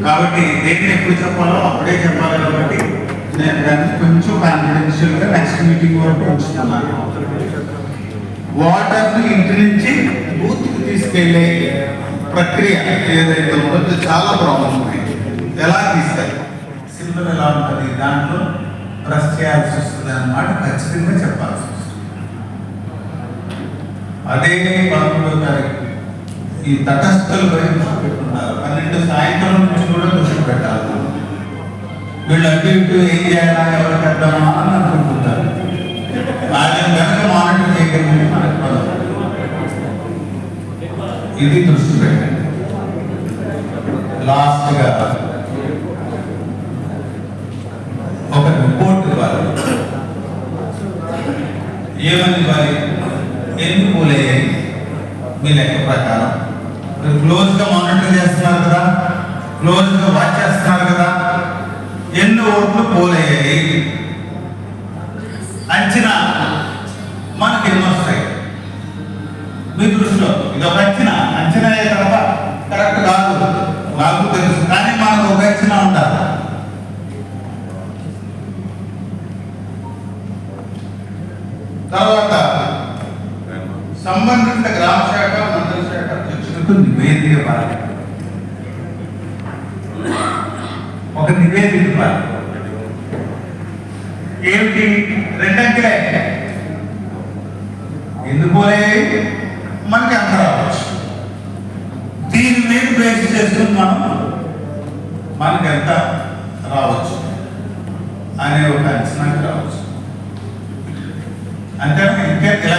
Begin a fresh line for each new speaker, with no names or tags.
కాబట్టి దేన్ని ఎప్పుడు చెప్పాలో అప్పుడే చెప్పాలి. కాబట్టి నేను దాన్ని కొంచెం కాన్ఫిడెన్షియల్గా నెక్స్ట్ మీటింగ్ వరకు ఉంచుతున్నాను. వాటర్ని ఇంటి నుంచి బూత్కి తీసుకెళ్ళే ప్రక్రియ ఏదైతే ఉంటుందో చాలా ప్రాబ్లమ్ ఉంది. ఎలా తీసుకెళ్ళి సిల్వర్ ఎలా ఉంటుంది, దాంట్లో ప్రెస్ చేయాల్సి వస్తుంది అన్నమాట. ఖచ్చితంగా చెప్పాల్సి వస్తుంది. అదే 11వ తారీఖు ఈ తటస్థులపై దృష్టి పెట్టుకుంటారు. 12 సాయంత్రం నుంచి కూడా దృష్టి పెట్టాలి. వీళ్ళు అటు ఇటు ఏం చేయాలా, ఎవరు పెద్దామా అని అనుకుంటుంటారు. వాళ్ళని కనుక మానిటర్ చేయగలిగితే మనకు పదం. ఇది దృష్టి పెట్టండి. లాస్ట్గా ఒక రిపోర్ట్ ఇవ్వాలి. ఏమని ఇవ్వాలి? ఎన్ని పోలయ్యాయి మీ లెక్క ప్రకారం? మీరు క్లోజ్గా మానిటర్ చేస్తున్నారు కదా, క్లోజ్గా వాచ్ చేస్తున్నారు కదా, ఎన్ని ఓట్లు పోలయ్యాయి అంచనా మనకి ఎన్ని వస్తాయి మీ దృష్టిలో? ఇది ఒక అంచనా. అంచనా అయ్యే తర్వాత కరెక్ట్ కాదు నాకు తెలుసు, కానీ మనకు ఒక అంచనా ఉండాలి. తర్వాత సంబంధిత గ్రామ శాఖ మంత్రి శాఖ అధ్యక్షులకు నివేదిక ఇవ్వాలి. ఒక నివేదిక ఇవ్వాలి. ఏమిటి? 2 అంకెలే. ఎందుకోలే మనకి అంత రావచ్చు. దీని మీద బేస్ చేసుకుని మనకి ఎంత రావచ్చు అనే ఒక అంచనాకి రావచ్చు. అంటే ఇంకా ఇలా